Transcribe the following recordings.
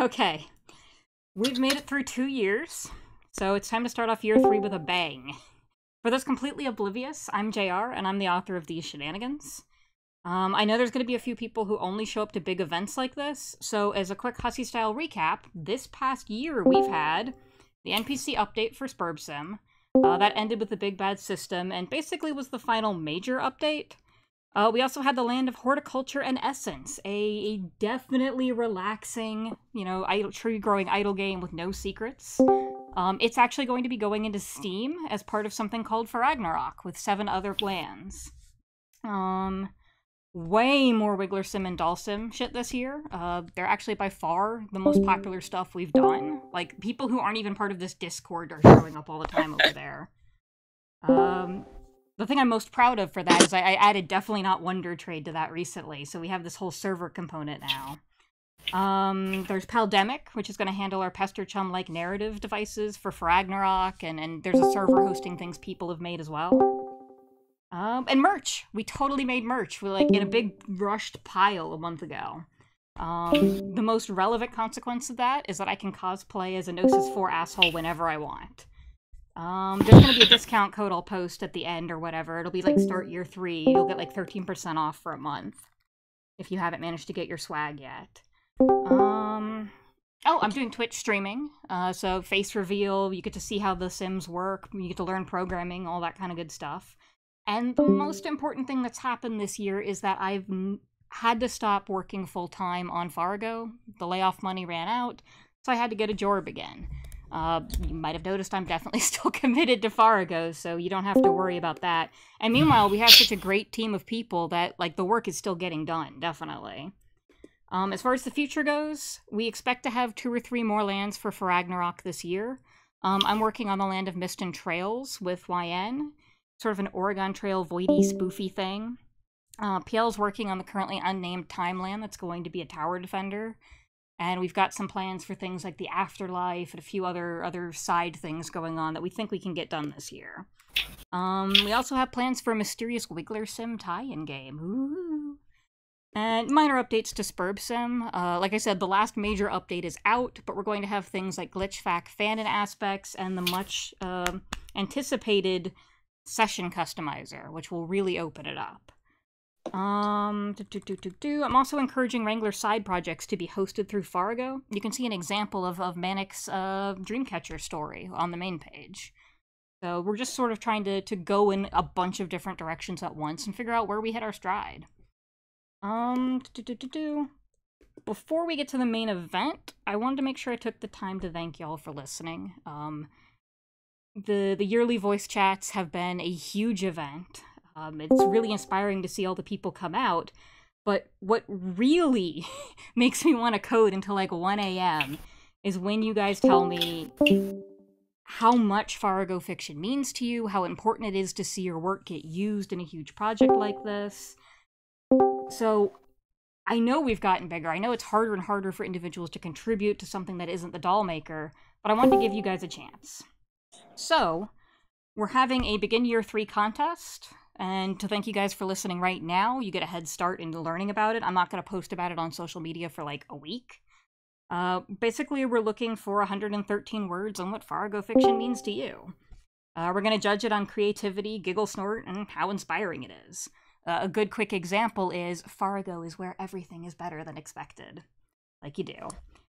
Okay, we've made it through 2 years, so it's time to start off year 3 with a bang. For those completely oblivious, I'm JR, and I'm the author of these shenanigans. I know there's going to be a few people who only show up to big events like this, so as a quick Hussy-style recap, this past year we've had the NPC update for SpurbSim. That ended with the Big Bad System, and basically was the final major update. We also had the Land of Horticulture and Essence, a definitely relaxing, tree-growing idle game with no secrets. It's actually going to be going into Steam as part of something called For Ragnarok, with 7 other lands. Way more Wiggler Sim and Doll Sim shit this year. They're actually by far the most popular stuff we've done. Like, people who aren't even part of this Discord are showing up all the time over there. The thing I'm most proud of for that is I added Definitely Not Wonder Trade to that recently, so we have this whole server component now. There's Paldemic, which is going to handle our Pester Chum-like narrative devices for Ragnarok, and there's a server hosting things people have made as well. And merch! We totally made merch. We're like in a big rushed pile a month ago. The most relevant consequence of that is that I can cosplay as a Gnosis 4 asshole whenever I want. There's gonna be a discount code I'll post at the end or whatever. It'll be like start year 3. You'll get like 13% off for a month. If you haven't managed to get your swag yet. Oh, I'm doing Twitch streaming. So face reveal, you get to see how the Sims work, you get to learn programming, all that kind of good stuff. And the most important thing that's happened this year is that I've had to stop working full-time on Fargo. The layoff money ran out, so I had to get a job again. You might have noticed I'm definitely still committed to Fargo, so you don't have to worry about that. And meanwhile, we have such a great team of people that, like, the work is still getting done, definitely. As far as the future goes, we expect to have 2 or 3 more lands for Ragnarok this year. I'm working on the Land of Mist and Trails with YN. Sort of an Oregon Trail voidy spoofy thing. PL's working on the currently unnamed Timeland that's going to be a tower defender. And we've got some plans for things like the Afterlife and a few other side things going on that we think we can get done this year. We also have plans for a mysterious Wiggler Sim tie-in game. Ooh. And minor updates to SpurbSim. Like I said, the last major update is out, but we're going to have things like GlitchFAQ fanon aspects and the much anticipated session customizer, which will really open it up. I'm also encouraging Wrangler side projects to be hosted through Fargo. You can see an example of Manic's Dreamcatcher story on the main page. So we're just sort of trying to go in a bunch of different directions at once and figure out where we hit our stride. Before we get to the main event, I wanted to make sure I took the time to thank y'all for listening. The yearly voice chats have been a huge event. It's really inspiring to see all the people come out, but what really makes me want to code until like 1 a.m. is when you guys tell me how much Fargo fiction means to you, how important it is to see your work get used in a huge project like this. So, I know we've gotten bigger. I know it's harder and harder for individuals to contribute to something that isn't the doll maker, but I want to give you guys a chance. So, we're having a Begin Year 3 contest, and to thank you guys for listening right now, you get a head start into learning about it. I'm not going to post about it on social media for like a week. Basically, we're looking for 113 words on what Fargo fiction means to you. We're going to judge it on creativity, giggle snort, and how inspiring it is. A good quick example is Fargo is where everything is better than expected. Like you do.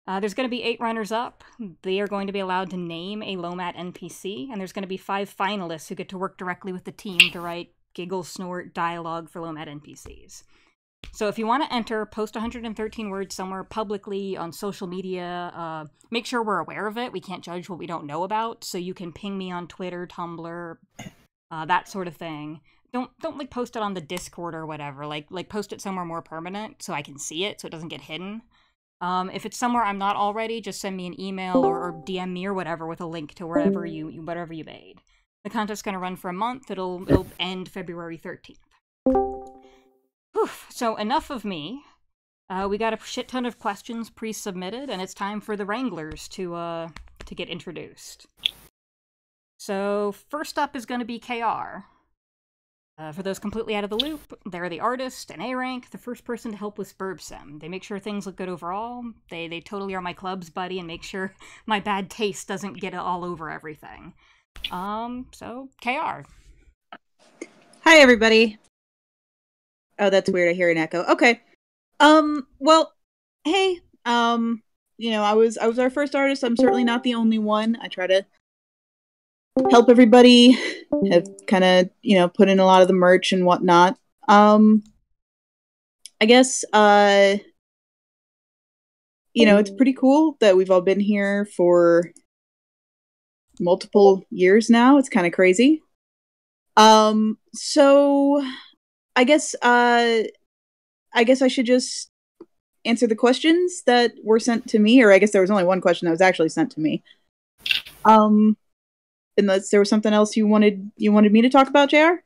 There's going to be 8 runners-up. They are going to be allowed to name a LOMAT NPC, and there's going to be 5 finalists who get to work directly with the team to write giggle, snort, dialogue for LOMAT NPCs. So if you want to enter, post 113 words somewhere publicly on social media. Make sure we're aware of it. We can't judge what we don't know about, so you can ping me on Twitter, Tumblr, that sort of thing. Don't like post it on the Discord or whatever. Like post it somewhere more permanent so I can see it, so it doesn't get hidden. If it's somewhere I'm not already, just send me an email or DM me or whatever with a link to whatever you made. The contest's gonna run for a month. It'll end February 13th. Whew. So enough of me. We got a shit ton of questions pre-submitted, and it's time for the Wranglers to get introduced. So first up is gonna be KR. For those completely out of the loop, they're the artist, an A rank, the first person to help with Burb Sim. They make sure things look good overall. They totally are my club's buddy and make sure my bad taste doesn't get all over everything. So, KR. Hi, everybody. Oh, that's weird. I hear an echo. Okay. Well, hey, I was our first artist. I'm certainly not the only one. I try to help everybody, have kind of, put in a lot of the merch and whatnot. I guess, it's pretty cool that we've all been here for multiple years now. It's kind of crazy. So I guess I should just answer the questions that were sent to me, or I guess there was only one question that was actually sent to me. Unless there was something else you wanted me to talk about, JR?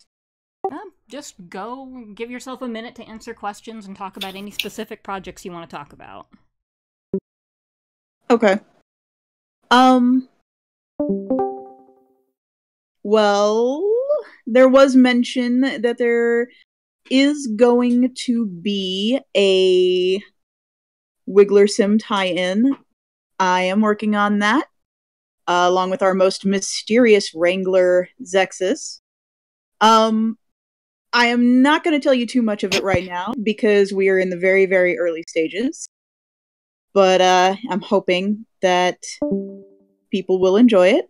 Just go, give yourself a minute to answer questions and talk about any specific projects you want to talk about. Okay. Well, there was mention that there is going to be a Wiggler Sim tie-in. I am working on that, along with our most mysterious wrangler, Zexus. I am not going to tell you too much of it right now, because we are in the very, very early stages. But I'm hoping that people will enjoy it.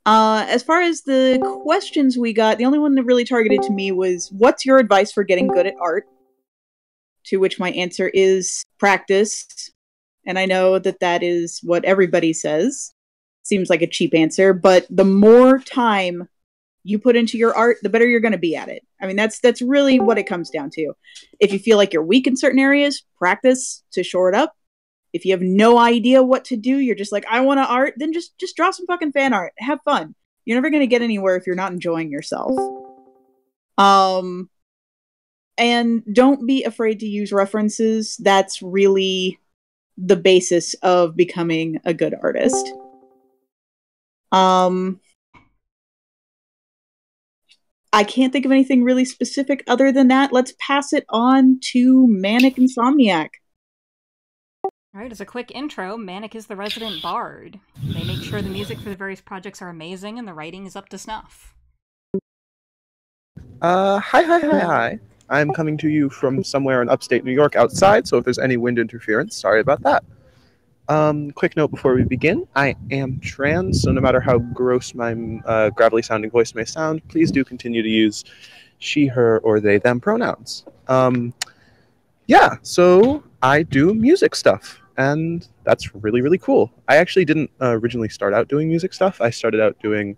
As far as the questions we got, the only one that really targeted to me was, what's your advice for getting good at art? To which my answer is practice. And I know that is what everybody says. Seems like a cheap answer, but the more time you put into your art, the better you're going to be at it. I mean, that's really what it comes down to. If you feel like you're weak in certain areas, practice to shore it up. If you have no idea what to do, you're just like, I want to art, then just draw some fucking fan art. Have fun. You're never going to get anywhere if you're not enjoying yourself. And don't be afraid to use references. That's really the basis of becoming a good artist. I can't think of anything really specific other than that. Let's pass it on to Manic Insomniac. Alright, as a quick intro, Manic is the resident bard. They make sure the music for the various projects are amazing and the writing is up to snuff. Hi. I'm coming to you from somewhere in upstate New York outside, so if there's any wind interference, sorry about that. Quick note before we begin, I am trans, so no matter how gross my gravelly sounding voice may sound, please do continue to use she, her, or they, them pronouns. Yeah, so I do music stuff, and that's really, really cool. I actually didn't originally start out doing music stuff. I started out doing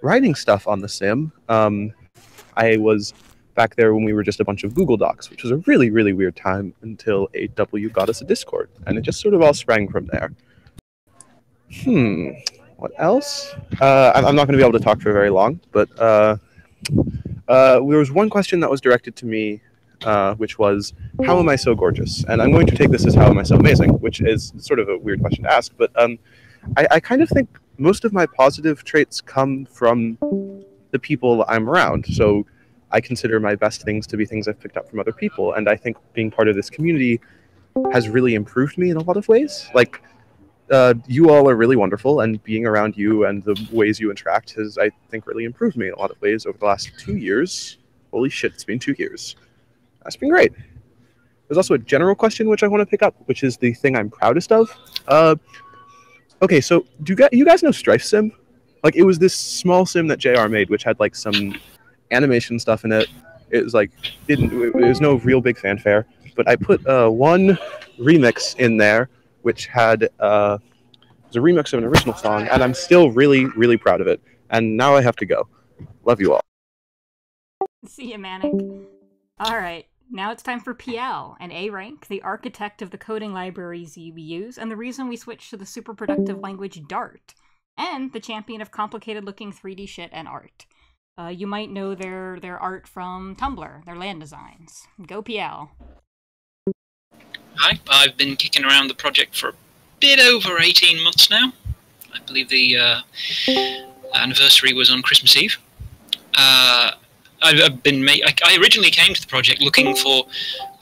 writing stuff on the sim. I was back there when we were just a bunch of Google Docs, which was a really, really weird time until AW got us a Discord, and it just sort of all sprang from there. What else? I'm not going to be able to talk for very long, but there was one question that was directed to me, which was, how am I so gorgeous? And I'm going to take this as, how am I so amazing? Which is sort of a weird question to ask, but I kind of think most of my positive traits come from the people I'm around. So I consider my best things to be things I've picked up from other people, and I think being part of this community has really improved me in a lot of ways. Like, you all are really wonderful, and being around you and the ways you interact has, I think, really improved me in a lot of ways over the last 2 years. Holy shit, it's been 2 years. That's been great. There's also a general question which I want to pick up, which is the thing I'm proudest of. Okay, so do you guys know Strife Sim? Like, it was this small sim that JR made, which had like some animation stuff in it. It was like, it was no real big fanfare, but I put one remix in there, which had it was a remix of an original song, and I'm still really, really proud of it. And now I have to go. Love you all. See ya, Manic. Alright, now it's time for PL, an A rank, the architect of the coding libraries you use, and the reason we switched to the super productive language Dart, and the champion of complicated-looking 3D shit and art. You might know their art from Tumblr, their land designs. Go PL. Hi, I've been kicking around the project for a bit over 18 months now. I believe the anniversary was on Christmas Eve. I've been. I originally came to the project looking for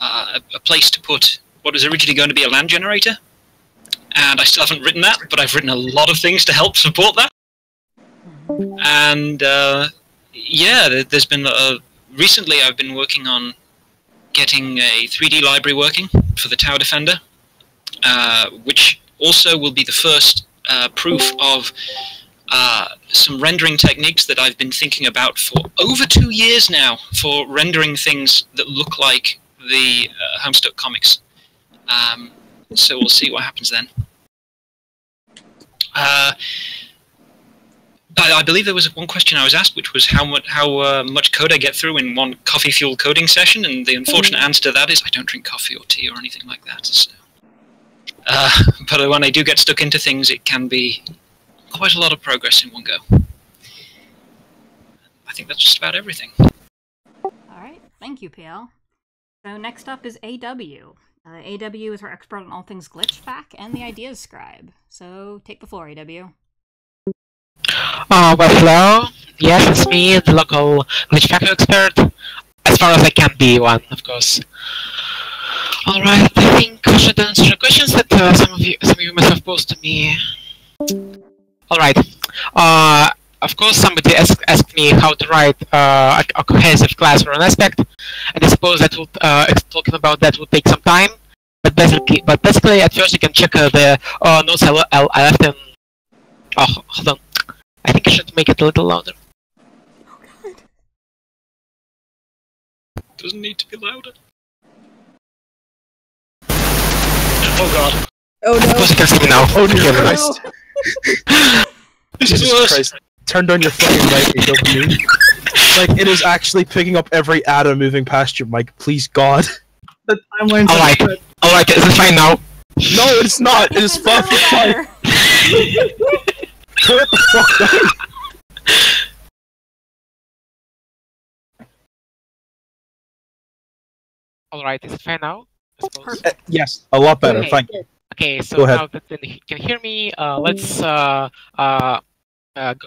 a place to put what was originally going to be a land generator, and I still haven't written that, but I've written a lot of things to help support that. And yeah, there's been recently I've been working on getting a 3D library working for the Tower Defender, which also will be the first proof of some rendering techniques that I've been thinking about for over 2 years now for rendering things that look like the Homestuck comics. So we'll see what happens then. I believe there was one question I was asked, which was how much code I get through in one coffee-fueled coding session, and the unfortunate answer to that is I don't drink coffee or tea or anything like that. So. But when I do get stuck into things, it can be quite a lot of progress in one go. I think that's just about everything. Alright, thank you, PL. So next up is AW. AW is our expert on all things glitchback and the ideas scribe. So take the floor, AW. Well, hello. Yes, it's me, the local glitch factor expert. As far as I can be one, of course. Alright, I think I should answer the questions that some of you must have posed to me. Alright. Of course, somebody asked me how to write a cohesive class for an aspect, and I suppose that would talking about that would take some time. But basically, at first you can check the notes I left in. Oh, hold on. I think I should make it a little louder. Oh god. Doesn't need to be louder. Oh god. Oh no. Of course you can see me now. Oh dear Christ. Jesus Christ. Turn down your fucking mic, AW. Like, it is actually picking up every atom moving past your mic, please God. The timeline's Alright, is it fine now? No, it's not! It is fucking fine! Turn it the fuck down! Alright, is it fine now? I suppose. Yes, a lot better, Okay. thank you. Okay, so Go ahead. now that you can hear me, let's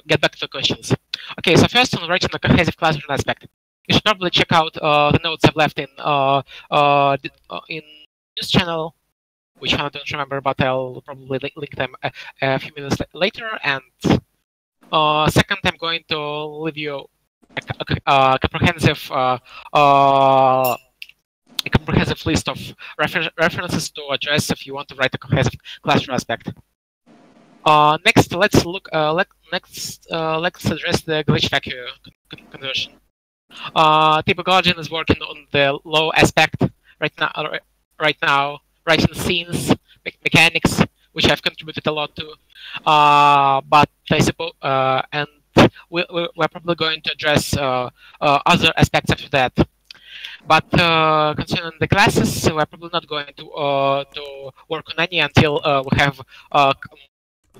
get back to the questions. Okay, so first on writing a cohesive class for an aspect. You should probably check out the notes I've left in news channel, which I don't remember, but I'll probably link them a few minutes later. And second, I'm going to leave you a comprehensive list of references to address if you want to write a cohesive class for aspect. Next, let's look. Let's address the glitch factor conversion. Tipo Guardian is working on the low aspect right now, writing scenes, mechanics, which I've contributed a lot to. But I suppose, and we're probably going to address other aspects after that. But concerning the classes, we're probably not going to work on any until we have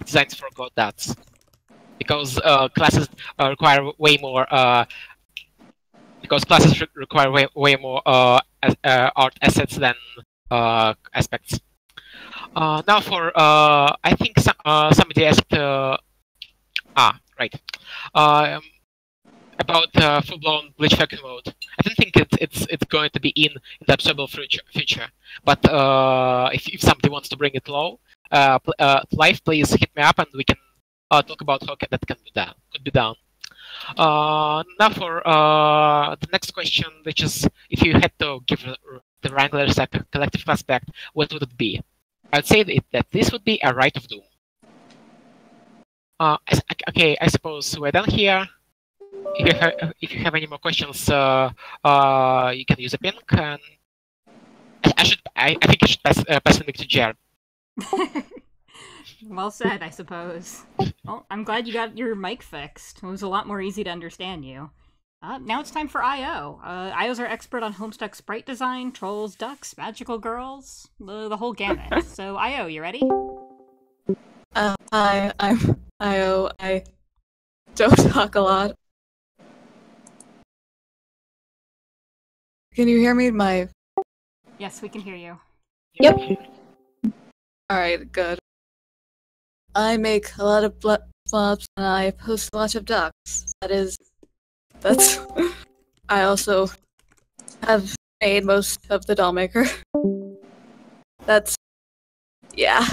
designs for GoDATs, because classes require way more. Because classes require way more art assets than aspects. Now for I think somebody asked right about full-blown glitch factor mode. I don't think it's going to be in the observable future. But if somebody wants to bring it live, please hit me up and we can talk about how that could be done. Now for the next question, which is if you had to give the Wranglers a collective class back, what would it be? I'd say that this would be a Right of Doom. Okay, I suppose we're done here. If you have any more questions, you can use a ping, and I think I should pass the mic to Jer. Well said, I suppose. Well, I'm glad you got your mic fixed. It was a lot more easy to understand you. Now it's time for I.O. I.O.'s our expert on Homestuck sprite design, trolls, ducks, magical girls, the whole gamut. So, I.O., you ready? Hi, I'm I.O. I don't talk a lot. Can you hear me? Yes, we can hear you. Yep. Alright, good. I make a lot of flops and I post a lot of ducks. That's... I also have made most of the doll maker. That's... yeah.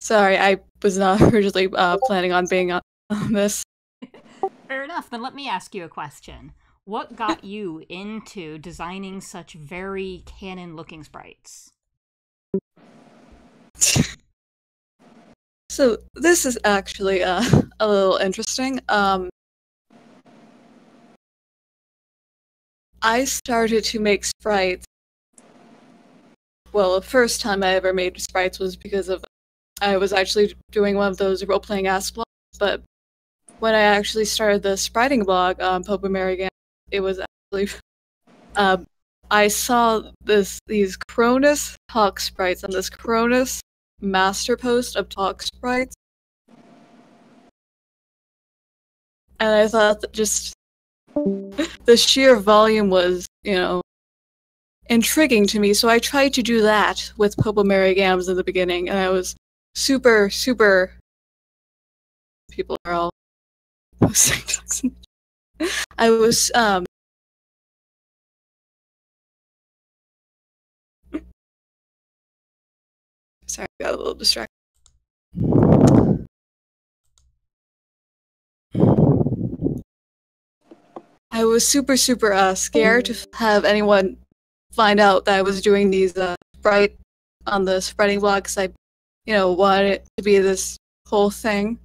Sorry, I was not originally planning on being on this. Fair enough. Then let me ask you a question. What got you into designing such very canon-looking sprites? So this is actually a little interesting. I started to make sprites. Well, the first time I ever made sprites was because of I was actually doing one of those role-playing ask blogs, but when I actually started the spriting blog on Popa Marigan, it was actually I saw these Cronus talk sprites on this Cronus master post of talk sprites, and I thought that just the sheer volume was, intriguing to me. So I tried to do that with Popa Marigams in the beginning, and I was super. People are all posting. I was sorry, I got a little distracted. I was super scared to have anyone find out that I was doing these sprite on the spreading blog, because I, wanted it to be this whole thing.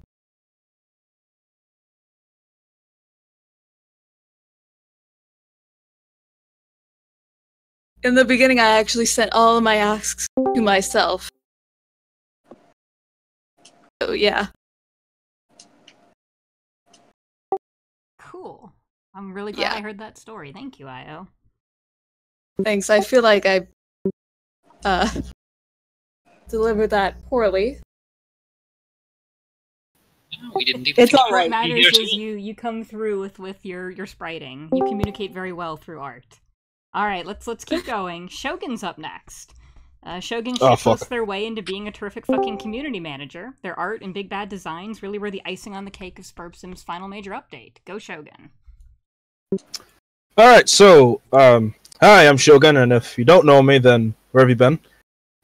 In the beginning, I actually sent all of my asks to myself. So yeah. Cool. I'm really glad I heard that story. Thank you, Io. Thanks. I feel like I delivered that poorly. No, we didn't even It's think all right. What matters is all. you come through with your spriting. You communicate very well through art. All right, let's keep going. Shogun's up next. Shogun shifts their way into being a terrific fucking community manager. Their art and big bad designs really were the icing on the cake of SpurbSim's final major update. Go Shogun. Alright, so, hi, I'm Shogun, and if you don't know me, then where have you been?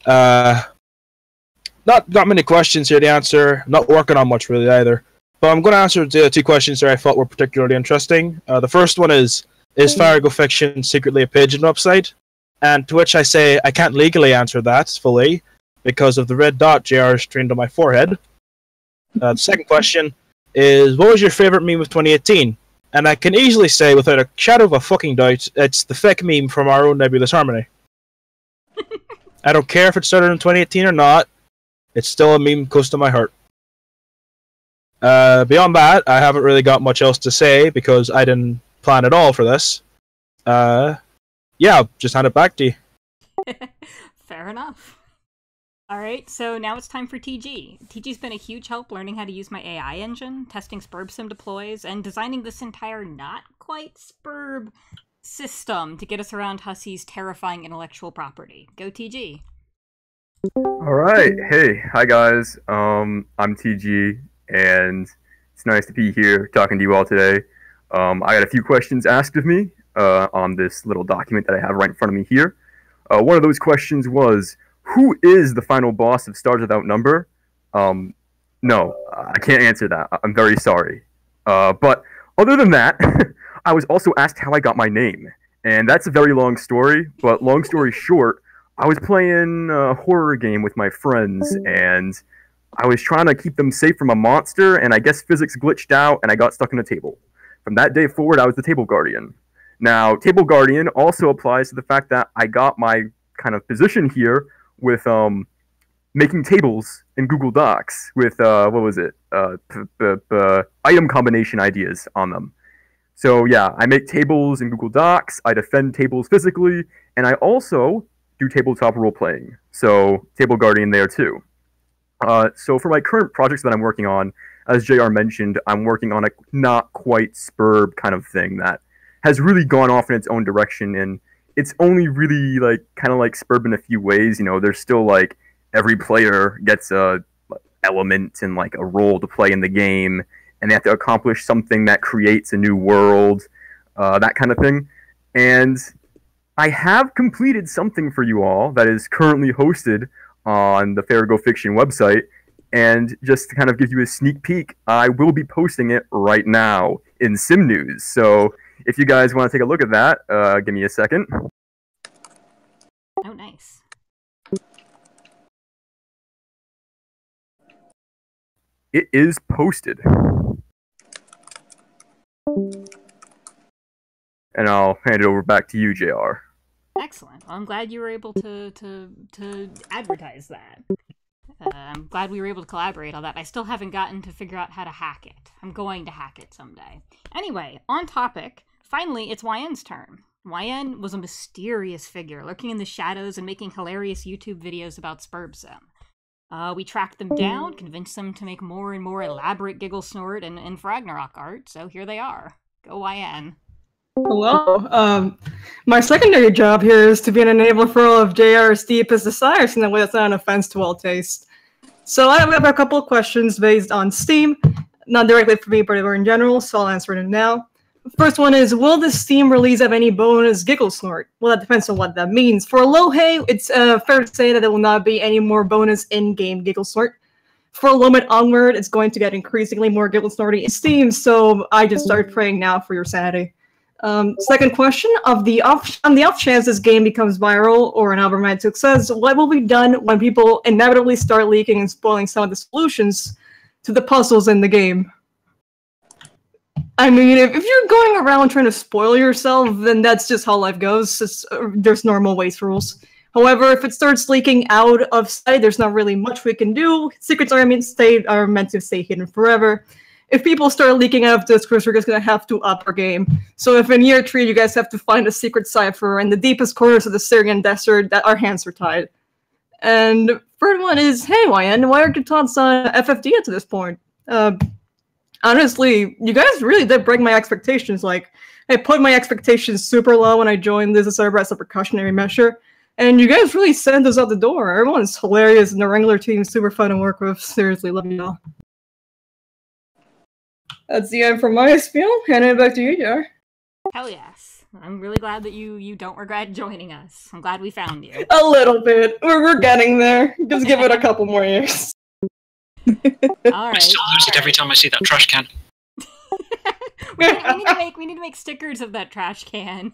Not got many questions here to answer. Not working on much really either. But I'm going to answer the two questions that I thought were particularly interesting. The first one is Farrago Fiction secretly a pigeon website? And to which I say I can't legally answer that fully because of the red dot JR streamed on my forehead. The second question is, what was your favorite meme of 2018? And I can easily say, without a shadow of a fucking doubt, it's the fake meme from our own Nebulous Harmony. I don't care if it started in 2018 or not, it's still a meme close to my heart. Beyond that, I haven't really got much else to say because I didn't plan at all for this. Yeah, I'll just hand it back to you. Fair enough. Alright, so now it's time for TG. TG's been a huge help learning how to use my AI engine, testing SpurbSim deploys, and designing this entire not-quite Spurb system to get us around Hussey's terrifying intellectual property. Go TG. Alright, hey, hi guys, I'm TG, and it's nice to be here talking to you all today. I got a few questions asked of me on this little document that I have right in front of me here. One of those questions was, who is the final boss of Stars Without Number? No, I can't answer that. I'm very sorry. But other than that, I was also asked how I got my name. And that's a very long story, but long story short, I was playing a horror game with my friends, and I was trying to keep them safe from a monster, and I guess physics glitched out, and I got stuck in a table. From that day forward, I was the Table Guardian. Now, Table Guardian also applies to the fact that I got my kind of position here with making tables in Google Docs with, item combination ideas on them. So yeah, I make tables in Google Docs, I defend tables physically, and I also do tabletop role-playing. So, Table Guardian there too. So for my current projects that I'm working on, as JR mentioned, I'm working on a not quite Spurb kind of thing that has really gone off in its own direction, and it's only really like kind of like Spurb in a few ways. You know, there's still like every player gets a element and like a role to play in the game, and they have to accomplish something that creates a new world, that kind of thing. And I have completed something for you all that is currently hosted on the Farrago Fiction website. And just to kind of give you a sneak peek, I will be posting it right now in Sim News. So if you guys want to take a look at that, give me a second. Oh, nice. It is posted. And I'll hand it over back to you, JR. Excellent. Well, I'm glad you were able to advertise that. I'm glad we were able to collaborate on that. I still haven't gotten to figure out how to hack it. I'm going to hack it someday. Anyway, on topic, finally, it's YN's turn. YN was a mysterious figure, lurking in the shadows and making hilarious YouTube videos about Spurb Sim. We tracked them down, convinced them to make more and more elaborate Giggle Snort and Ragnarok art, so here they are. Go YN. Hello. My secondary job here is to be an enabler for all of JR's deepest desires in a way that's not an offense to all taste. So I have a couple of questions based on Steam, not directly for me, but in general, so I'll answer them now. First one is, will the Steam release have any bonus Giggle Snort? Well, that depends on what that means. For Alohe, it's fair to say that there will not be any more bonus in-game Giggle Snort. For LOMAT onward, it's going to get increasingly more Giggle Snorty in Steam, so I just started praying now for your sanity. Second question, on the off chance this game becomes viral or an overnight success, what will be done when people inevitably start leaking and spoiling some of the solutions to the puzzles in the game? I mean, if you're going around trying to spoil yourself, then that's just how life goes. There's normal waste rules. However, if it starts leaking out of sight, there's not really much we can do. Secrets are meant to stay hidden forever. If people start leaking out of Discord, we're just going to have to up our game. So if in year 3 you guys have to find a secret cipher in the deepest corners of the Syrian desert, that our hands are tied. And third one is, hey YN, why are your thoughts on FFD to this point? Honestly, you guys really did break my expectations. Like, I put my expectations super low when I joined this server as a precautionary measure, and you guys really sent us out the door. Everyone's hilarious, and the Wrangler team is super fun to work with. Seriously, love you all. That's the end for my spiel. Handing it back to you, Jar. Hell yes. I'm really glad that you don't regret joining us. I'm glad we found you. A little bit. We're getting there. Just give it a couple more years. Alright. I still lose it every time I see that trash can. we need to make stickers of that trash can.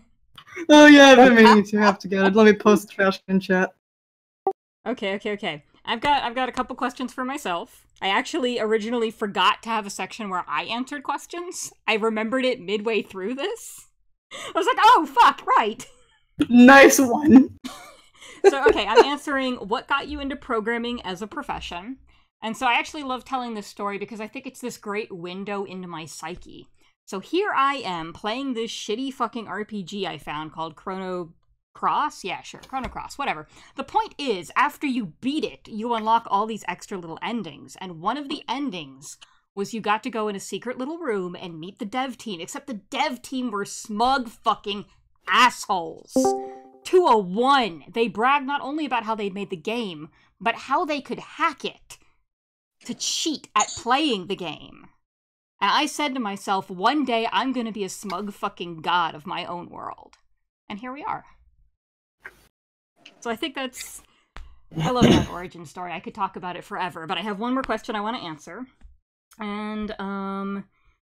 Oh yeah, I've been meaning to have to get it. Let me post the trash can chat. Okay. I've got a couple questions for myself. I actually originally forgot to have a section where I answered questions. I remembered it midway through this. I was like, oh fuck, right. Nice one. So okay, I'm answering what got you into programming as a profession. And so I actually love telling this story because I think it's this great window into my psyche. So here I am playing this shitty fucking RPG I found called Chrono Cross? Yeah, sure, Chrono Cross, whatever. The point is, after you beat it, you unlock all these extra little endings, and one of the endings was you got to go in a secret little room and meet the dev team, except the dev team were smug fucking assholes. To a one, they bragged not only about how they'd made the game, but how they could hack it to cheat at playing the game. And I said to myself, one day I'm gonna be a smug fucking god of my own world. And here we are. So I think I love that origin story. I could talk about it forever, but I have one more question I want to answer. And,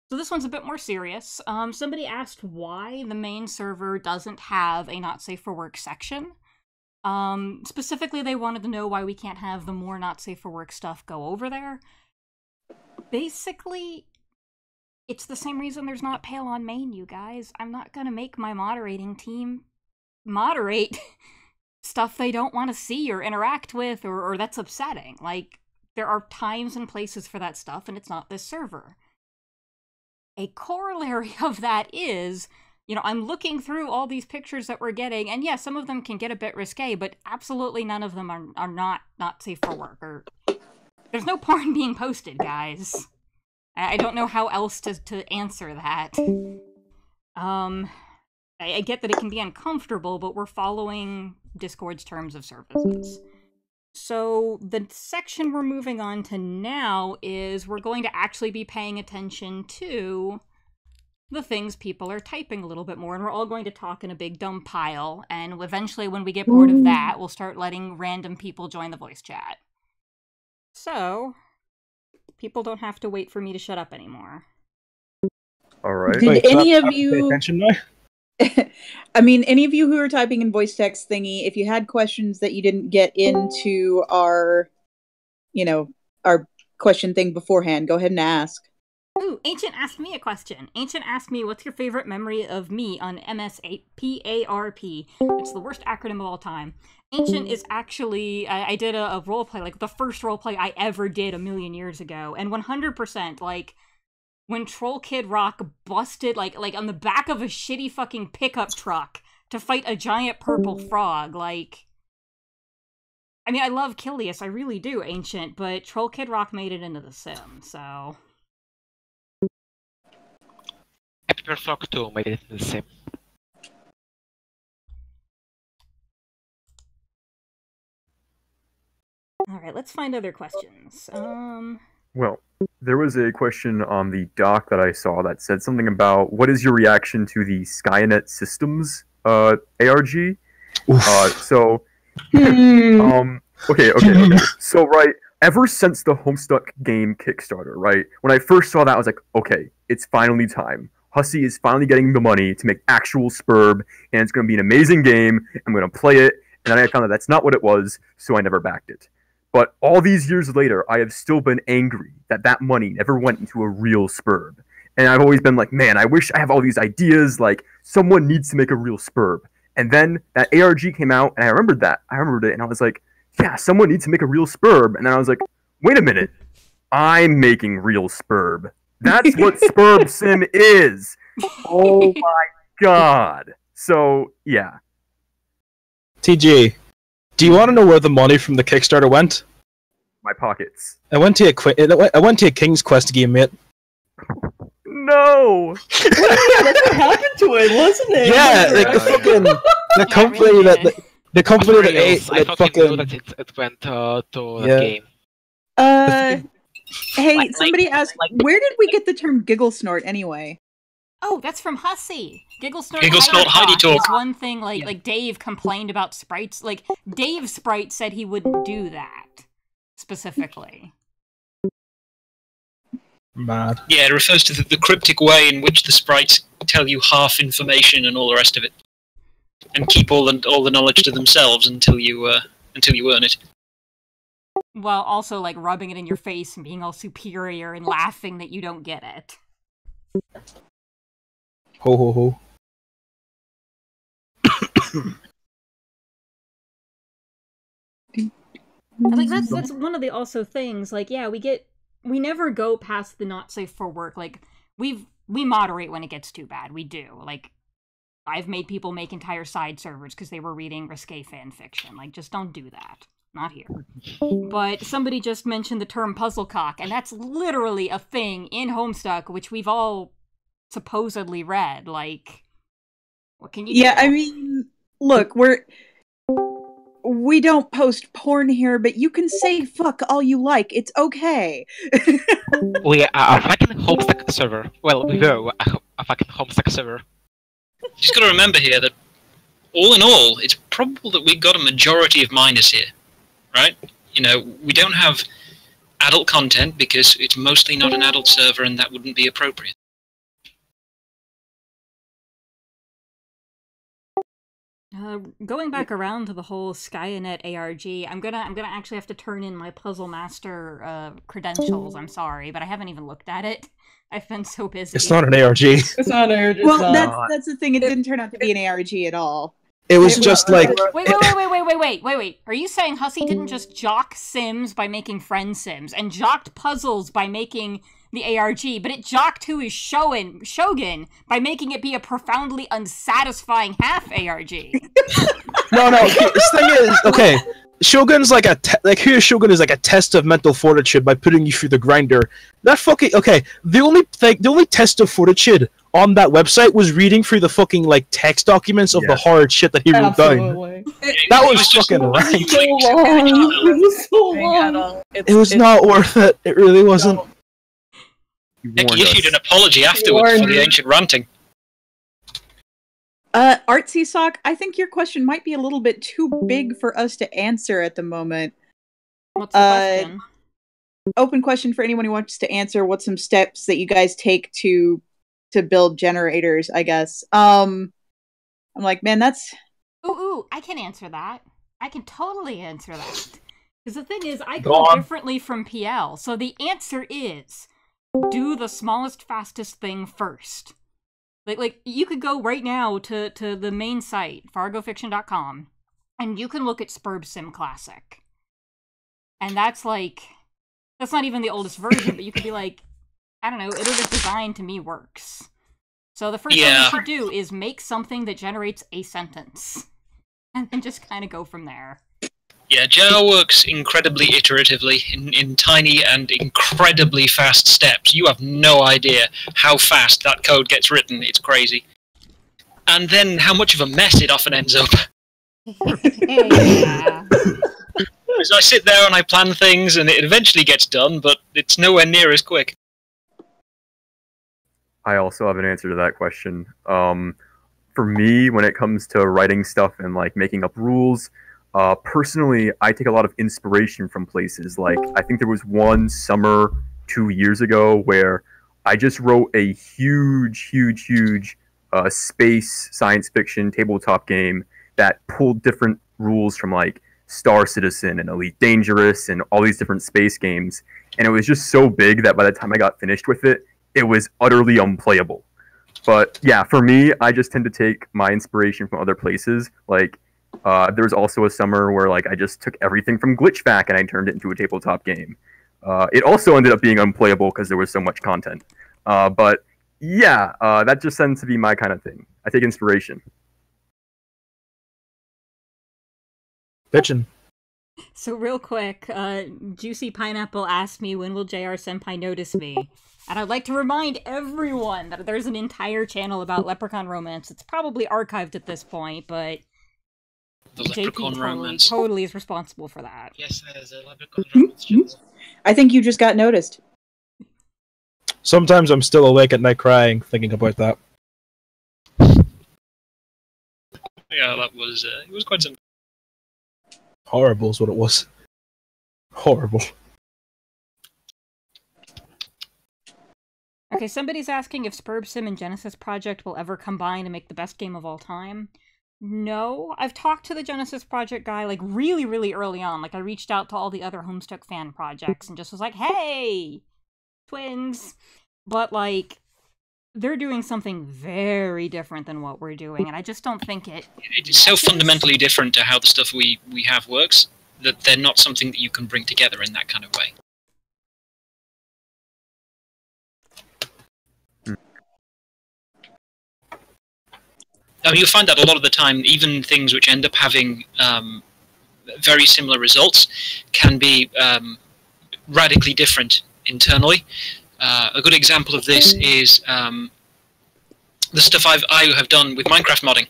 so this one's a bit more serious. Somebody asked why the main server doesn't have a not safe for work section. Specifically, they wanted to know why we can't have the more not safe for work stuff go over there. Basically, it's the same reason there's not Pale on main, you guys. I'm not gonna make my moderating team moderate stuff they don't want to see or interact with or that's upsetting. Like, there are times and places for that stuff, and it's not this server. A corollary of that is, you know, I'm looking through all these pictures that we're getting, and yeah, some of them can get a bit risque, but absolutely none of them are not safe for work. Or there's no porn being posted, guys. I don't know how else to answer that. I get that it can be uncomfortable, but we're following Discord's terms of services. So the section we're moving on to now is we're going to actually be paying attention to the things people are typing a little bit more, and we're all going to talk in a big dumb pile, and eventually when we get bored of that, we'll start letting random people join the voice chat. So, people don't have to wait for me to shut up anymore. Alright. Did any of you... Pay attention now? I mean, any of you who are typing in voice text thingy, if you had questions that you didn't get into our, our question thing beforehand, go ahead and ask. Ooh, Ancient asked me a question. Ancient asked me, what's your favorite memory of me on MSPARP? It's the worst acronym of all time. Ancient is actually, I did a roleplay, like the first roleplay I ever did a million years ago, and 100%, like, when Troll Kid Rock busted, like on the back of a shitty fucking pickup truck to fight a giant purple frog, like... I mean, I love Killius, I really do, Ancient, but Troll Kid Rock made it into The Sims, so... Pepper Frog 2 made it the same. Alright, let's find other questions. Well, there was a question on the doc that I saw that said something about what is your reaction to the Skynet Systems ARG? Okay. So, right, ever since the Homestuck game Kickstarter, right, when I first saw that, I was like, okay, it's finally time. Hussey is finally getting the money to make actual Spurb, and it's going to be an amazing game. I'm going to play it, and then I found out that's not what it was, so I never backed it. But all these years later, I have still been angry that that money never went into a real Spurb. And I've always been like, man, I wish I have all these ideas, like, someone needs to make a real Spurb. And then that ARG came out, and I remembered it, and I was like, yeah, someone needs to make a real Spurb. And then I was like, wait a minute, I'm making real Spurb. That's what Spurb Sim is. Oh my god. So, yeah. TG, do you want to know where the money from the Kickstarter went? My pockets. I went to a King's Quest game, mate. No! That's what happened to it, wasn't it? Yeah, like the company the company that ate I that fucking know fucking... that it went to the game. Hey, somebody asked, where did we get the term giggle snort anyway? Oh, that's from Hussey. Giggle Snort Heidi Talk. is one thing, like Dave complained about sprites. Like, Dave's sprite said he wouldn't do that, specifically. Mad. Yeah, it refers to the cryptic way in which the sprites tell you half information and all the rest of it, and keep all the knowledge to themselves until you earn it. While also, like, rubbing it in your face and being all superior and laughing that you don't get it. Ho ho ho. Like, that's one of the also things, like, yeah, we never go past the not safe for work. Like, we moderate when it gets too bad. We do. Like, I've made people make entire side servers because they were reading risque fan fiction. Like, just don't do that. Not here. But somebody just mentioned the term puzzlecock, and that's literally a thing in Homestuck, which we've all supposedly read. Like, what can you do? Yeah, I mean, look, we don't post porn here, but you can say fuck all you like. It's okay. We are a fucking Homestuck server. Well, we were a fucking Homestuck server. You just got to remember here that, all in all, it's probable that we've got a majority of minors here, right? You know, we don't have adult content because it's mostly not an adult server, and that wouldn't be appropriate. Going back around to the whole Skynet ARG, I'm gonna actually have to turn in my Puzzle Master credentials. I'm sorry, but I haven't even looked at it. I've been so busy. It's not an ARG. It's not an ARG. Well, that's the thing. It didn't turn out to be an ARG at all. It was just like... Wait. Are you saying Hussey didn't just jock Sims by making friend Sims, and jocked puzzles by making the ARG, but it jocked who is Shogun by making it be a profoundly unsatisfying half ARG? No, this thing is... Okay, Shogun's like here Shogun is like a test of mental fortitude by putting you through the grinder. That fucking... Okay, the only test of fortitude on that website was reading through the fucking, like, text documents of the hard shit that he wrote down. Yeah, That it was just fucking right. So long. It was so At long. all. It was not worth it. It really wasn't. You Heck, warned he issued us. an apology afterwards for the ancient ranting. Artsy Sock, I think your question might be a little bit too big for us to answer at the moment. What's the question? Open question for anyone who wants to answer. What's some steps that you guys take to build generators, I guess. I'm like, man, that's... Ooh, I can answer that. I can totally answer that. Because the thing is, I Go come on. differently from PL, so the answer is, do the smallest, fastest thing first. Like you could go right now to the main site, fargofiction.com, and you can look at Spurb Sim Classic. And that's not even the oldest version, but you could be like, I don't know, iterative design to me works. So the first thing you should do is make something that generates a sentence. And then just kind of go from there. Yeah, JR works incredibly iteratively, in tiny and incredibly fast steps. You have no idea how fast that code gets written. It's crazy. And then how much of a mess it often ends up. Yeah. As I sit there and I plan things, and it eventually gets done, but it's nowhere near as quick. I also have an answer to that question. For me, when it comes to writing stuff and like making up rules, personally, I take a lot of inspiration from places. Like, I think there was one summer 2 years ago where I just wrote a huge space science fiction tabletop game that pulled different rules from like Star Citizen and Elite Dangerous and all these different space games. And it was just so big that by the time I got finished with it, it was utterly unplayable. But yeah, for me, I just tend to take my inspiration from other places. Like, there was also a summer where like I just took everything from GlitchVac and I turned it into a tabletop game. It also ended up being unplayable because there was so much content. But yeah, that just tends to be my kind of thing. I take inspiration. Bitchin'. So real quick, Juicy Pineapple asked me, when will JR Senpai notice me? And I'd like to remind everyone that there's an entire channel about Leprechaun Romance. It's probably archived at this point, but The Leprechaun Romance. totally is responsible for that. Yes, there's a Leprechaun Romance channel. I think you just got noticed. Sometimes I'm still awake at night crying, thinking about that. Yeah, that was it was quite simple. Horrible is what it was. Horrible. Okay, somebody's asking if Spurb Sim and Genesis Project will ever combine to make the best game of all time. No, I've talked to the Genesis Project guy, like, really, really early on. Like, I reached out to all the other Homestuck fan projects and just was like, hey, twins. But, like, they're doing something very different than what we're doing, and I just don't think It's so fundamentally different to how the stuff we have works that they're not something that you can bring together in that kind of way. I mean, you'll find that a lot of the time, even things which end up having very similar results can be radically different internally. A good example of this is the stuff I have done with Minecraft modding.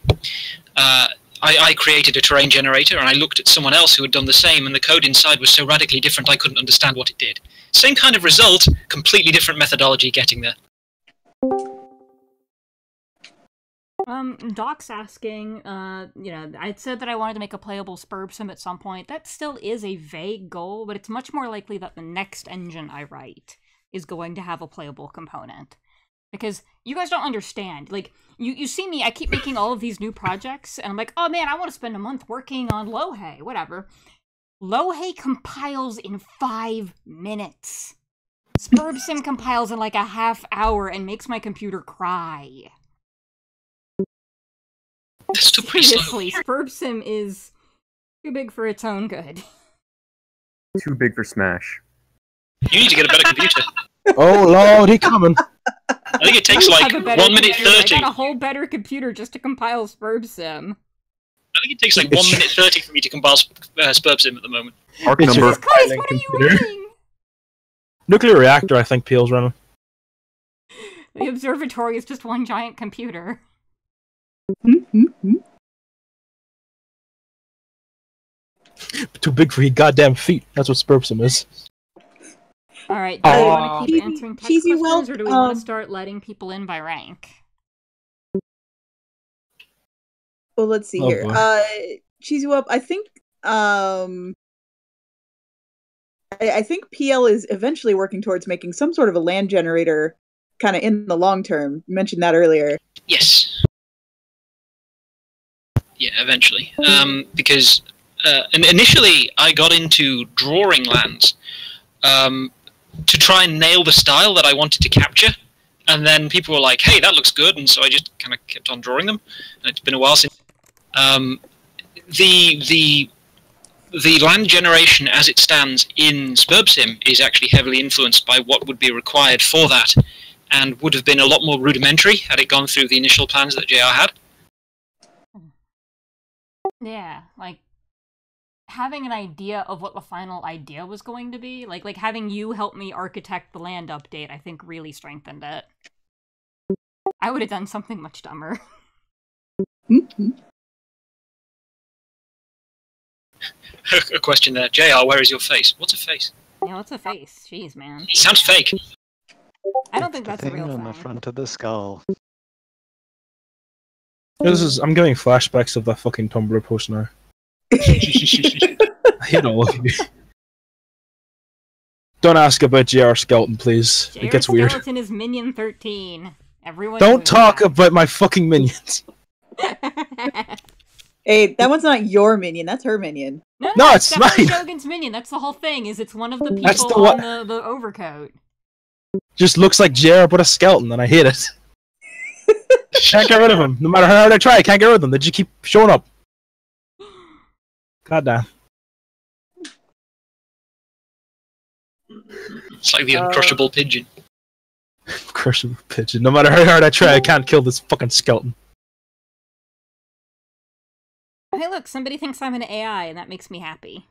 I created a terrain generator, and I looked at someone else who had done the same, and the code inside was so radically different I couldn't understand what it did. Same kind of result, completely different methodology getting there. Doc's asking, you know, I'd said that I wanted to make a playable Spurb Sim at some point. That still is a vague goal, but it's much more likely that the next engine I write is going to have a playable component. Because you guys don't understand. Like, you see me, I keep making all of these new projects, and I'm like, oh man, I want to spend a month working on Lohe, whatever. Lohe compiles in 5 minutes. Spurb Sim compiles in like a half hour and makes my computer cry. That's still pretty slow. Seriously, Spurb Sim is too big for its own good. Too big for Smash. You need to get a better computer. Oh lord, he coming. I think it takes like 1 minute 30. I got a whole better computer just to compile Spurb Sim. I think it takes like 1 minute 30 for me to compile Spurb Sim at the moment. Arc It's number. Jesus Christ, what are you reading? Nuclear reactor, I think Peel's running. The observatory is just one giant computer. Too big for your goddamn feet. That's what Spurbsum is. All right, do we want to keep Cheesy- answering text Cheesy questions, Whelp, or do we want to start letting people in by rank? Well, let's see Oh, here. boy. Cheesy Whelp, I think I think PL is eventually working towards making some sort of a land generator kind of in the long term. You mentioned that earlier. Yes. Yeah, eventually. Because initially I got into drawing lands to try and nail the style that I wanted to capture. And then people were like, hey, that looks good. And so I just kind of kept on drawing them. And it's been a while since. The land generation as it stands in Spurbsim is actually heavily influenced by what would be required for that, and would have been a lot more rudimentary had it gone through the initial plans that JR had. Yeah, like having an idea of what the final idea was going to be, like having you help me architect the land update, I think really strengthened it. I would have done something much dumber. A question there. JR, where is your face? What's a face? Yeah, what's a face? Jeez, man. It sounds fake. I don't think that's a thing real on thing. the front of the skull. I'm getting flashbacks of that fucking Tumblr post now. I hate all of you. Don't ask about JR Skeleton, please. JR It gets weird. Skeleton is Minion 13. Everyone Don't knows talk that. about my fucking minions. Hey, that one's not your minion. That's her minion. No, it's definitely mine. Shogun's minion. That's the whole thing. Is it's one of the That's people the on the overcoat. Just looks like JR but a skeleton, and I hate it. Can't get rid of him. No matter how hard I try, I can't get rid of them. They just keep showing up. Goddamn. It's like the uncrushable pigeon. Crushable pigeon. No matter how hard I try, I can't kill this fucking skeleton. Hey, look, somebody thinks I'm an AI, and that makes me happy.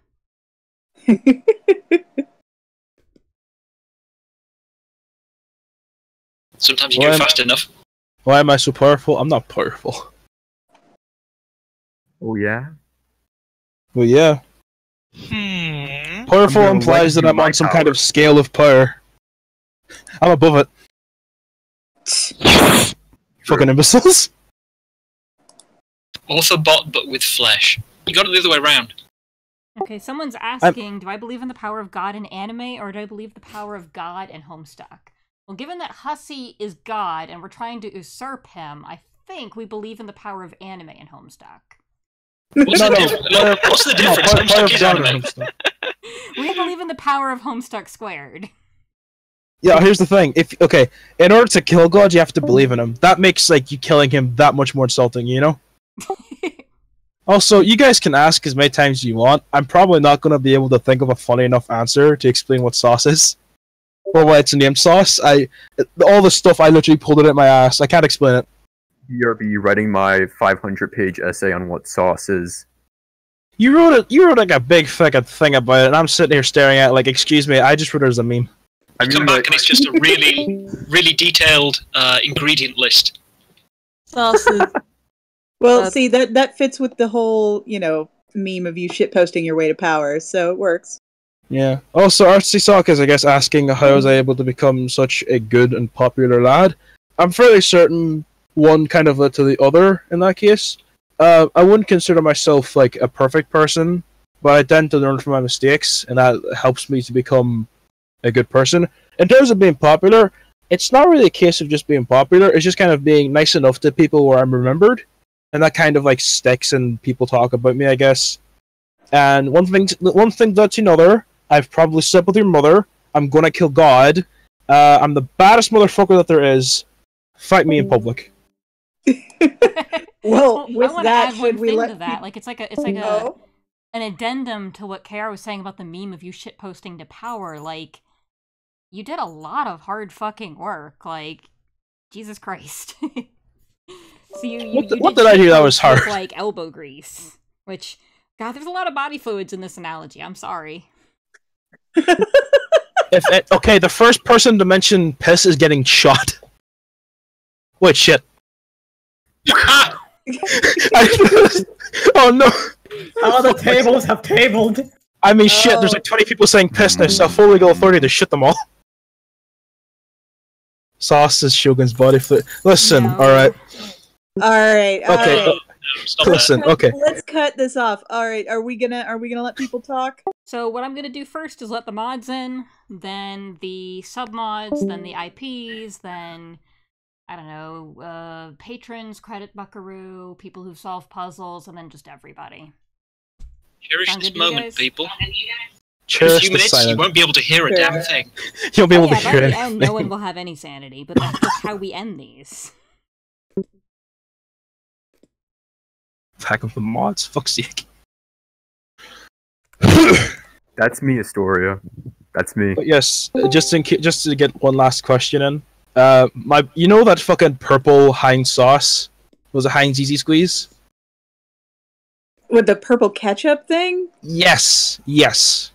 Sometimes you go fast enough. Why am I so powerful? I'm not powerful. Oh yeah? Well, yeah. Powerful I'm gonna implies let that you I'm on my some power. kind of scale of power. I'm above it. Fucking imbeciles. Orthobot, but with flesh. You got it the other way around. Okay, someone's asking, do I believe in the power of God in anime, or do I believe the power of God in Homestuck? Well, given that Hussey is God, and we're trying to usurp him, I think we believe in the power of anime in Homestuck. What's the difference? Homestuck is anime. We believe in the power of Homestuck squared. Yeah, here's the thing. In order to kill God, you have to believe in him. That makes like you killing him that much more insulting, you know? Also, you guys can ask as many times as you want. I'm probably not going to be able to think of a funny enough answer to explain what sauce is. Or why it's named sauce. All the stuff, I literally pulled it out my ass. I can't explain it. BRB writing my 500-page essay on what sauce is. You wrote like a big fucking thing about it, and I'm sitting here staring at it like, excuse me, I just wrote it as a meme. You come back and it's just a really, really detailed ingredient list. Sauces. Well, see, that fits with the whole, meme of you shitposting your way to power, so it works. Yeah. Also, Artsy Sock is, I guess, asking how was I able to become such a good and popular lad. I'm fairly certain one kind of led to the other in that case. I wouldn't consider myself like a perfect person, but I tend to learn from my mistakes, and that helps me to become a good person. In terms of being popular, it's not really a case of just being popular, it's just kind of being nice enough to people where I'm remembered, and that kind of like sticks and people talk about me, I guess. And one thing led to another. I've probably slept with your mother. I'm gonna kill God. I'm the baddest motherfucker that there is. Fight me in public. Well, with I want that, to add one should we thing let to that. Like, it's like an addendum to what KR was saying about the meme of you shitposting to power. Like, you did a lot of hard fucking work. Like, Jesus Christ. So what did I do that was hard? with, like elbow grease, which, God, there's a lot of body fluids in this analogy. I'm sorry. The first person to mention piss is getting shot. Wait, shit. Oh no! All the tables have tabled. I mean, shit. There's like 20 people saying piss, and I have full legal authority to shit them all. Sauce is Shogun's body fluid. Listen, No. alright. Alright, Okay, alright. Stop listen, okay. Let's cut this off. Alright, are we gonna let people talk? So what I'm gonna do first is let the mods in, then the submods, then the IPs, then I don't know, patrons, credit buckaroo, people who solve puzzles, and then just everybody. Cherish Sound this good to you moment, guys? people. In a Cherish few the minutes, you silence. won't be able to hear a damn thing. You won't be able to By hear the it. end, no one will have any sanity, but that's just how we end these. Pack of the mods, fuck's sake. That's me, Astoria. That's me. But yes, just to get one last question in. You know that fucking purple Heinz sauce? Was it Heinz Easy Squeeze? With the purple ketchup thing? Yes, yes.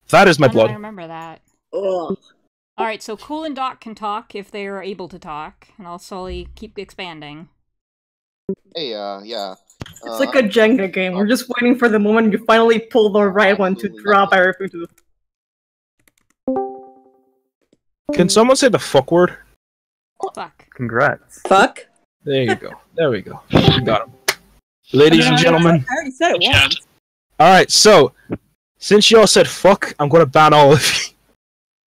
That is my Oh, no, I blood. remember that. Ugh. Alright, so Cool and Doc can talk if they are able to talk, and I'll slowly keep expanding. Hey, yeah. It's like a Jenga game. We're just waiting for the moment you finally pull the right one to Absolutely drop nothing. everything to the... Can someone say the fuck word? Fuck. Congrats. Fuck. There you go. There we go. We got him. Ladies and gentlemen. I already said it once. Alright, so, since y'all said fuck, I'm gonna ban all of you.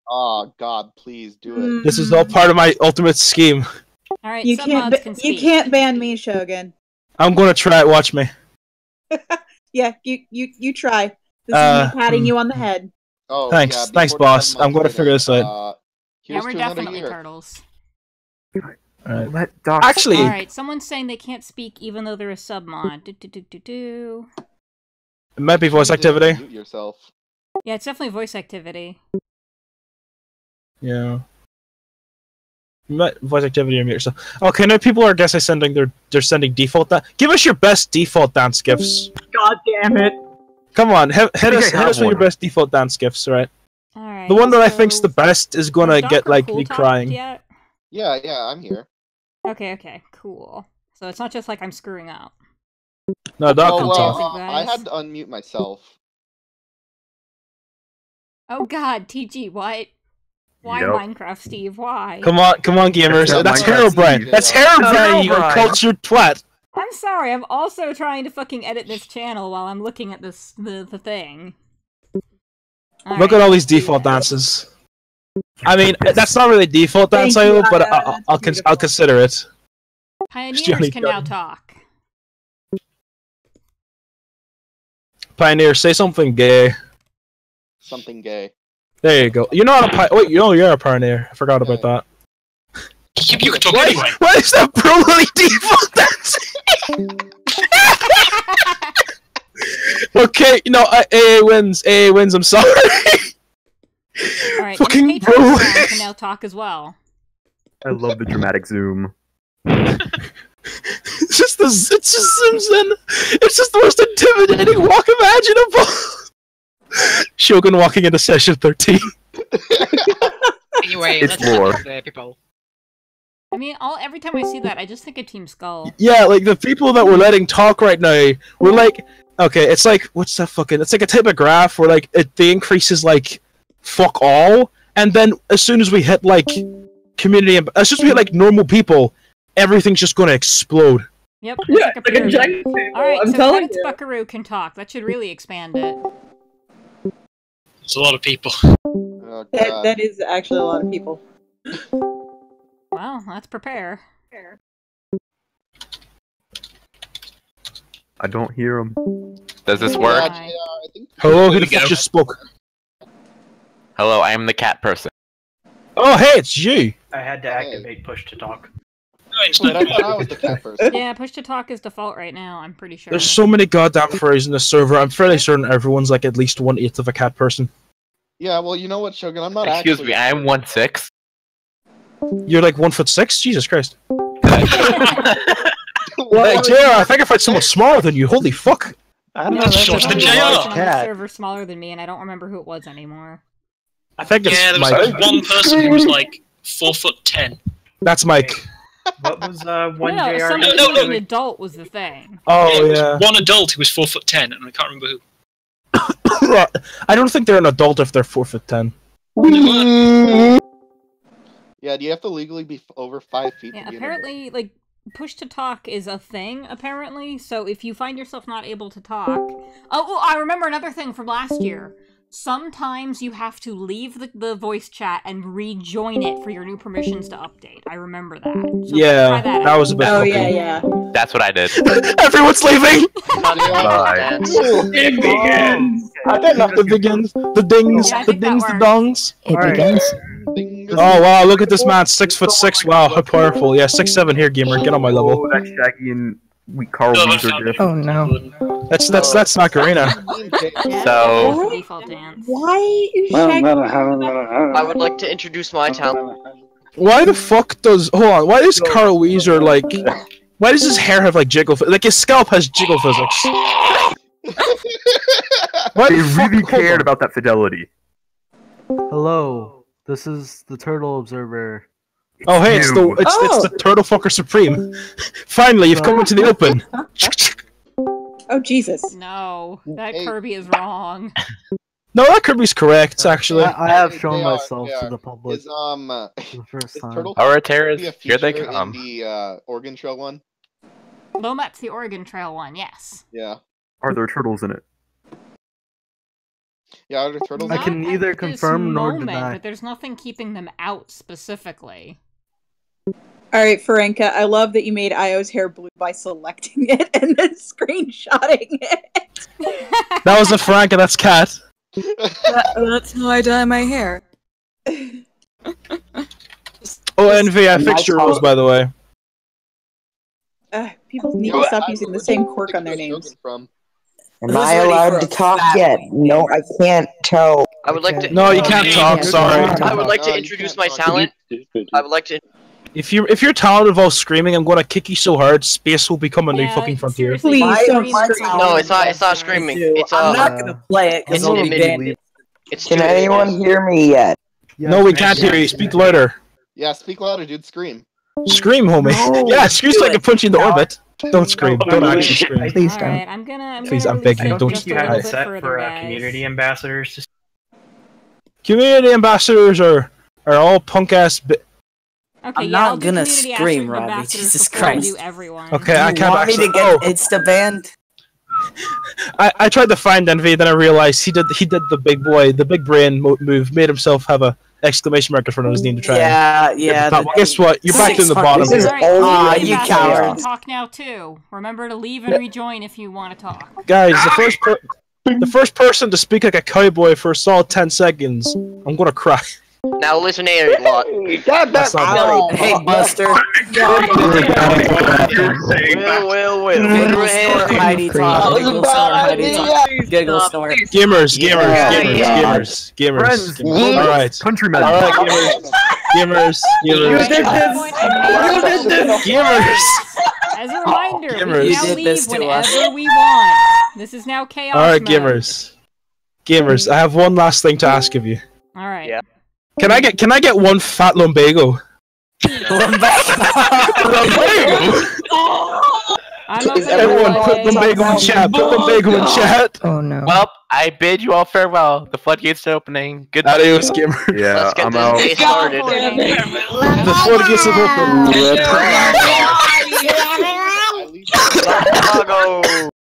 Oh God, please do it. This is all part of my ultimate scheme. Alright, You submods can you speak. can't ban me, Shogun. I'm gonna try it, watch me. Yeah, you try. This is me patting you on the head. Oh, Thanks, yeah, thanks, before boss. 7 I'm gonna months figure later, this out. Yeah, here's we're to another definitely year. turtles. Alright. Let Doc. Actually, Alright, someone's saying they can't speak even though they're a submod. Do. it might be voice You didn't activity. mute yourself. Yeah, it's definitely voice activity. Yeah. Voice activity or mute yourself. Okay, now people are sending they're sending default Give us your best default dance gifs. God damn it. Come on, hit think us I have with your one. best default dance gifs, right? Alright. The one that I so- think's the best is gonna Has Doc get or like Cool me talked crying. Yet? Yeah, I'm here. Okay, cool. So it's not just like I'm screwing up. No, Doc Oh can well, talk. talk. I had to unmute myself. Oh god, TG, what? Why Yep. Minecraft, Steve? Why? Come on, gamers. That's That's not Minecraft Herobrine. Steve. That's Yeah. Herobrine, you Herobrine. cultured twat. I'm sorry, I'm also trying to fucking edit this channel while I'm looking at the thing. Look at all these default dances. I mean, that's not really default Thank dance, you, but Anna. I'll Beautiful. consider it. Pioneers Johnny can now Gunn. talk. Pioneer, say something gay. Something gay. There you go. You're not a wait. You're a pioneer. I forgot about that. You can talk anyway. Why is that brutally default dancing? Okay, AA wins. AA wins. I'm sorry. Alright, Fucking and Patreon bro. can now talk as well. I love the dramatic zoom. It's just zooms in. It's just the most intimidating walk imaginable. Shogun walking into session 13. Anyway, It's let's lore. talk to the people. I mean, every time I see that, I just think of Team Skull. Yeah, like the people that we're letting talk right now, we're like, okay, it's like, what's that fucking? It's like a type of graph where like the increase is like fuck all, and then as soon as we hit like community, as soon as we hit like normal people, everything's just gonna explode. Yep. Yeah, it's like a pyramid. Jenga table. Alright, I'm so telling Credits you. Buckaroo can talk. That should really expand it. It's a lot of people. Oh God. That is actually a lot of people. Well, let's prepare. I don't hear him. Does this Yeah. work? I think Hello, who There the we fuck go. just spoke? Hello, I am the cat person. Oh, hey, it's you. I had to Hey. activate push to talk. No, it's but I not. thought I was the cat person. Yeah, push to talk is default right now, I'm pretty sure. There's so many goddamn furries in this server. I'm fairly certain everyone's like at least 1/8 of a cat person. Yeah, well, you know what, Shogun? I'm not Excuse actually. me, I am 1'6". You're like 1'6". Jesus Christ. What? Hey, JR, I think I find someone smaller than you. Holy fuck. I don't know. There's That's short just than a JR. one large person on the cat. server smaller than me, and I don't remember who it was anymore. I think it's Yeah, there was Mike. like one person who was like 4'10". That's Mike. What was one No, JR? somebody No, who no, was an no. adult was the thing. Oh it was yeah. one adult who was 4'10", and I can't remember who. I don't think they're an adult if they're 4'10". Yeah, do you have to legally be over 5 feet? Yeah, to be an apparently, like, push to talk is a thing, apparently, so if you find yourself not able to talk... Oh, I remember another thing from last year. Sometimes you have to leave the voice chat and rejoin it for your new permissions to update. I remember that. So Yeah, try that that out. was a bit. Oh fucky. yeah. That's what I did. Everyone's leaving. Bye. It begins. It begins. The dings, Yeah, I the think that dings, the works. dongs. It Alright. begins. Oh wow! Look at this man, 6'6". Wow, how powerful. Yeah, 6'7" here, gamer. Get on my level. Oh, that Shaggy and we Carl No, Weezer no, gif. Oh no. That's Macarena. Yeah, So- that's the default dance. Why is Shaggy? I would like to introduce my talent. Why the fuck does? Hold on. Why is Carl Weezer like? Why does his hair have like jiggle? Like his scalp has jiggle physics. Why They the fuck? really Hold cared on. about that fidelity. Hello, this is the Turtle Observer. Oh hey, it's You. the Turtle Fucker Supreme. Finally, you've come into the open. Oh Jesus! No, that Hey. Kirby is wrong. No, that Kirby's correct actually. I have Hey, shown they are, myself they to are. the public Is for the first is time. Turtle Our be a terrorists, here they feature come. in the Oregon Trail one? Lomat's the Oregon Trail one, yes. Yeah. Are there turtles in it? Yeah, are there turtles? I Not can at neither this confirm nor moment, deny. but there's nothing keeping them out specifically. All right, Ferenka, I love that you made Io's hair blue by selecting it and then screenshotting it. That was a Franca. That's Cat. That's how I dye my hair. Oh, Envy, I fixed your rules by the way. People need to stop using the same quirk on their names. From? Am I allowed to talk yet? No, I can't tell. I would like to. No, you can't talk. Sorry. I would like to you introduce can't my talk. talent. I would like to. If your talent involves screaming, I'm gonna kick you so hard, space will become a new Yeah, fucking frontier. seriously, Please don't scream. scream. No, it's not. It's not screaming. It's I'm not gonna play it because it's it'll be imitating. banned. It's Can doing anyone it. hear me yet? No, we can't hear you. Speak louder. Yeah, speak louder, dude. Scream. Scream, homie. No, Yeah, scream so I can punch you in the No. orbit. Don't scream. Don't actually scream. Please Alright, don't. I'm gonna Please, release I'm begging it you, don't just you a have little it bit set further, for guys. community ambassadors. Community ambassadors are all punk ass. Okay, I'm yeah, not I'll do gonna community scream, ambassadors Robbie. Jesus before I Christ. do everyone. Okay, I You can't want me actually. to get Insta banned? I tried to find Envy, then I realized he did the big brain move, made himself have a exclamation mark in front of his name to try. Yeah. Well, guess what? You're back in the bottom. This is Alright, old. community You ambassadors can cowards. talk now too. Remember to leave and rejoin if you want to talk. Guys, the first person to speak like a cowboy for a solid 10 seconds, I'm gonna cry. Now listen here, lot. That's not bad. Hey, Buster. Will. Heidi talk. Giggle snore. Heidi talk. Giggle snore. Gamers. Friends. All right. Countrymen. All right, gamers. Gamers. As a reminder, we Gamers. can You now did this leave to us. whenever we want. This is now chaos All right, mode. gamers. I have one last thing to ask of you. All right. Yeah. Can I get one fat lumbago? I'm not gonna Everyone, put play. lumbago in chat. Put lumbago in chat. Oh no. Well, I bid you all farewell. The floodgates are opening. Good Adios, gamer. Yeah, Let's get I'm this out. day started. The floodgates are open. Chicago.